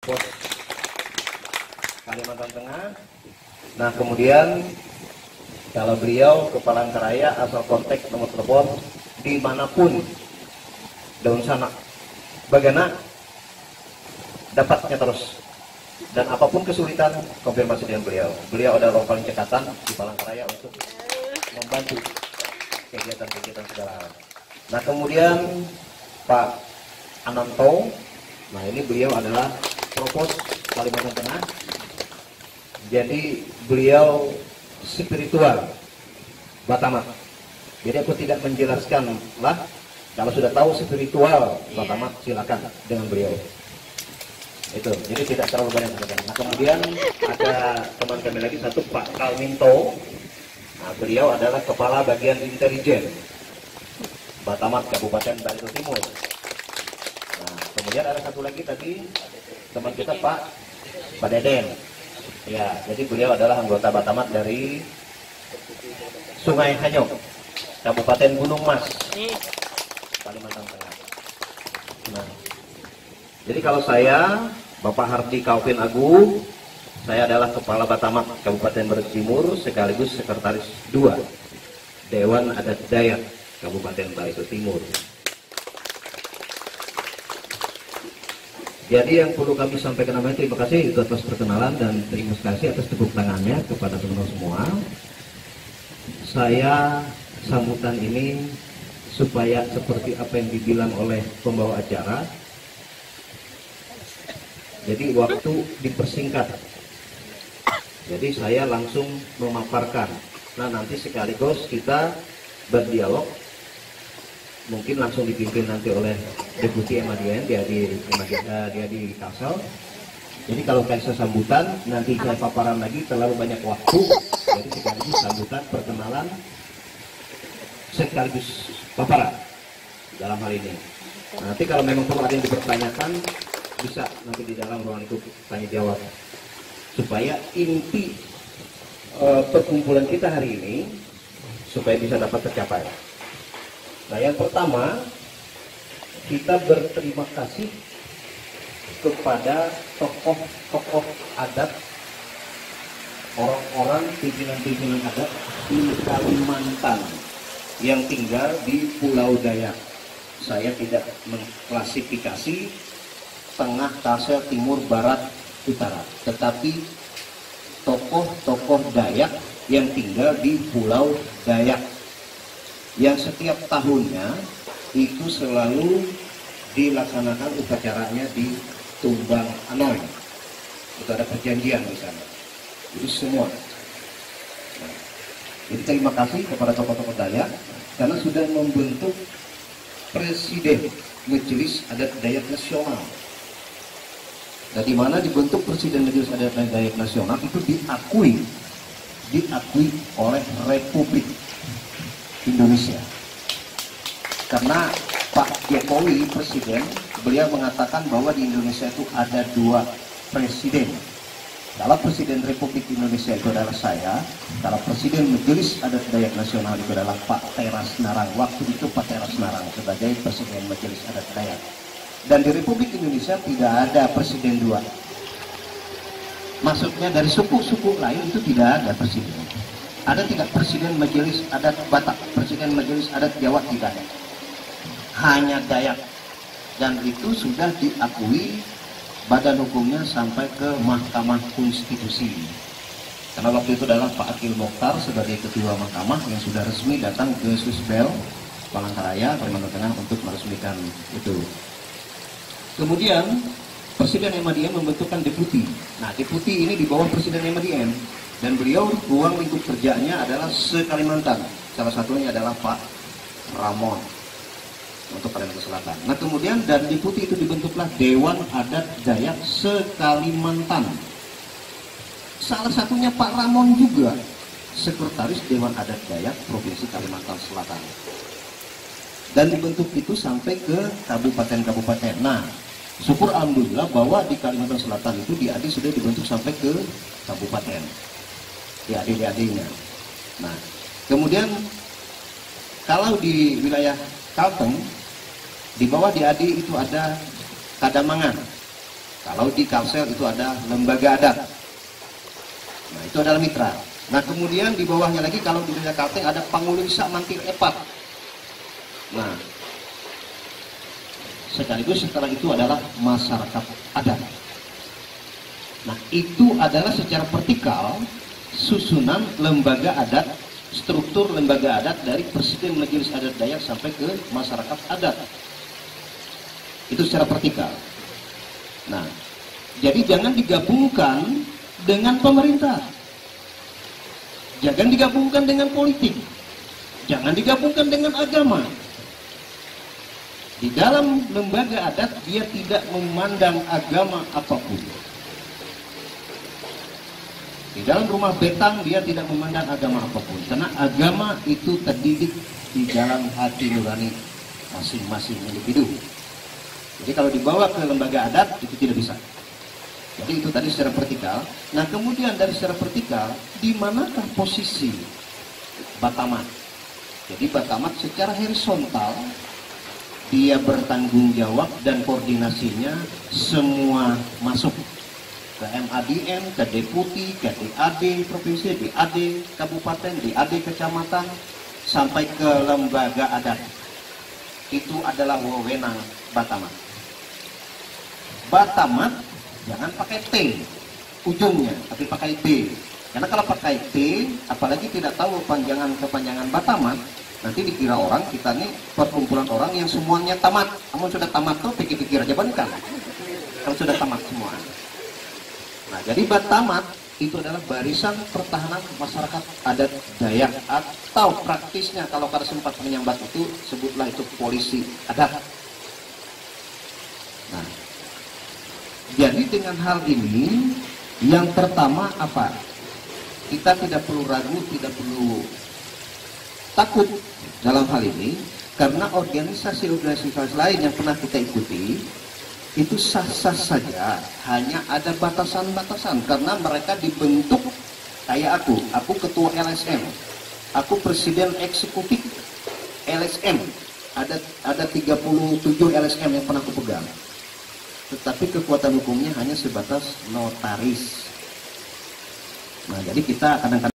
Pos Kalimantan Tengah. Nah, kemudian kalau beliau ke Palangkaraya, asal kontak nomor telepon dimanapun daun sanak, bagaimana dapatnya terus, dan apapun kesulitan konfirmasi dengan beliau. Beliau adalah orang paling cekatan di Palangkaraya untuk membantu kegiatan-kegiatan segala hal. Nah, kemudian Pak Ananto, nah ini beliau adalah Propos Kalimantan Tengah. Jadi beliau spiritual Batamat. Jadi aku tidak menjelaskan lah, kalau sudah tahu spiritual Batamat silakan dengan beliau. Itu, jadi tidak terlalu banyak. Nah, kemudian ada teman kami lagi satu, Pak Kalminto. Nah, beliau adalah Kepala Bagian Intelijen Batamat Kabupaten Barito Timur. Nah, kemudian ada satu lagi tadi teman kita Pak Deden. Ya, jadi beliau adalah anggota Batamat dari Sungai Hanyok, Kabupaten Gunung Mas, Kalimantan Tengah. Nah, jadi kalau saya, Bapak Hardi Kaupin Agung, saya adalah Kepala Batamat Kabupaten Barito Timur sekaligus Sekretaris 2 Dewan Adat Dayak Kabupaten Barito Timur. Jadi yang perlu kami sampaikan namanya terima kasih atas perkenalan dan terima kasih atas tepuk tangannya kepada teman-teman semua. Saya sambutan ini supaya seperti apa yang dibilang oleh pembawa acara. Jadi waktu dipersingkat. Jadi saya langsung memaparkan. Nah, nanti sekaligus kita berdialog. Mungkin langsung dipimpin nanti oleh Deputi MADN, dia di Kalsel. Jadi kalau kayak sambutan, nanti saya paparan lagi terlalu banyak waktu. Jadi sekaligus sambutan, perkenalan, sekaligus paparan dalam hal ini. Nah, nanti kalau memang perlu ada yang dipertanyakan, bisa nanti di dalam ruang itu tanya jawab. Supaya inti perkumpulan kita hari ini, supaya bisa dapat tercapai. Nah, yang pertama, kita berterima kasih kepada tokoh-tokoh adat, orang-orang pimpinan-pimpinan adat di Kalimantan yang tinggal di Pulau Dayak. Saya tidak mengklasifikasi tengah, Kalsel, timur, barat, utara, tetapi tokoh-tokoh Dayak yang tinggal di Pulau Dayak, yang setiap tahunnya itu selalu dilaksanakan upacaranya di Tumbang Anoy. Itu ada perjanjian di sana. Itu semua. Nah, jadi terima kasih kepada tokoh-tokoh Dayak karena sudah membentuk Presiden Majelis Adat Dayak Nasional. Nah, di mana dibentuk Presiden Majelis Adat Dayak Nasional itu diakui oleh Republik Indonesia. Karena Pak Jokowi presiden, beliau mengatakan bahwa di Indonesia itu ada 2 presiden. Kalau Presiden Republik Indonesia itu adalah saya, kalau Presiden Majelis Adat Dayak Nasional itu adalah Pak Teras Narang. Waktu itu Pak Teras Narang sebagai Presiden Majelis Adat Dayak. Dan di Republik Indonesia tidak ada presiden 2. Maksudnya dari suku-suku lain itu tidak ada presiden. Ada tidak Presiden Majelis Adat Batak, Presiden Majelis Adat Jawa, tidak ada. Hanya Dayak. Dan itu sudah diakui badan hukumnya sampai ke Mahkamah Konstitusi. Karena waktu itu adalah Pak Akil Mokhtar sebagai ketua mahkamah yang sudah resmi datang ke Susbel Palangkaraya, Kalimantan Tengah untuk meresmikan itu. Kemudian Presiden MADN membentukkan deputi. Nah, deputi ini di bawah Presiden MADN. Dan beliau ruang lingkup kerjanya adalah se-Kalimantan. Salah satunya adalah Pak Ramon untuk Kalimantan Selatan. Nah, kemudian dan deputi itu dibentuklah Dewan Adat Dayak se-Kalimantan. Salah satunya Pak Ramon juga Sekretaris Dewan Adat Dayak Provinsi Kalimantan Selatan. Dan dibentuk itu sampai ke kabupaten-kabupaten. Nah, syukur alhamdulillah bahwa di Kalimantan Selatan itu di AD sudah dibentuk sampai ke kabupaten. Di adik-adiknya. Nah, kemudian kalau di wilayah Kalteng, di bawah di Adi itu ada Kadamangan. Kalau di Kalsel itu ada lembaga adat. Nah, itu adalah mitra. Nah, kemudian di bawahnya lagi kalau di Desa Kalteng ada Pangulunsa Mantir Epat. Nah, sekaligus setelah itu adalah masyarakat adat. Nah, itu adalah secara vertikal susunan lembaga adat, struktur lembaga adat dari Presiden Majelis Adat Dayak sampai ke masyarakat adat. Itu secara vertikal. Nah, jadi jangan digabungkan dengan pemerintah. Jangan digabungkan dengan politik. Jangan digabungkan dengan agama. Di dalam lembaga adat dia tidak memandang agama apapun. Di dalam rumah betang dia tidak memandang agama apapun. Karena agama itu terdidik di dalam hati nurani masing-masing individu. Jadi kalau dibawa ke lembaga adat itu tidak bisa. Jadi itu tadi secara vertikal. Nah, kemudian dari secara vertikal, di manakah posisi Batamat? Jadi Batamat secara horizontal dia bertanggung jawab dan koordinasinya semua masuk ke MADN, ke Deputi, ke DAD provinsi, DAD kabupaten, DAD kecamatan, sampai ke lembaga adat. Itu adalah wewenang Batamat. Batamat jangan pakai T ujungnya, tapi pakai B. Karena kalau pakai T, apalagi tidak tahu kepanjangan Batamat, nanti dikira orang kita nih perkumpulan orang yang semuanya tamat. Kamu sudah tamat tuh pikir-pikir aja bukan? Kalau sudah tamat semua. Nah, jadi Batamat itu adalah barisan pertahanan masyarakat adat Dayak, atau praktisnya kalau kada sempat menyambat itu sebutlah itu polisi adat. Nah, jadi dengan hal ini yang pertama apa? Kita tidak perlu ragu, tidak perlu takut dalam hal ini, karena organisasi-organisasi lain yang pernah kita ikuti itu sah-sah saja, hanya ada batasan-batasan karena mereka dibentuk kayak aku ketua LSM, aku presiden eksekutif LSM, ada 37 LSM yang pernah aku pegang, tetapi kekuatan hukumnya hanya sebatas notaris. Nah, jadi kita kadang-kadang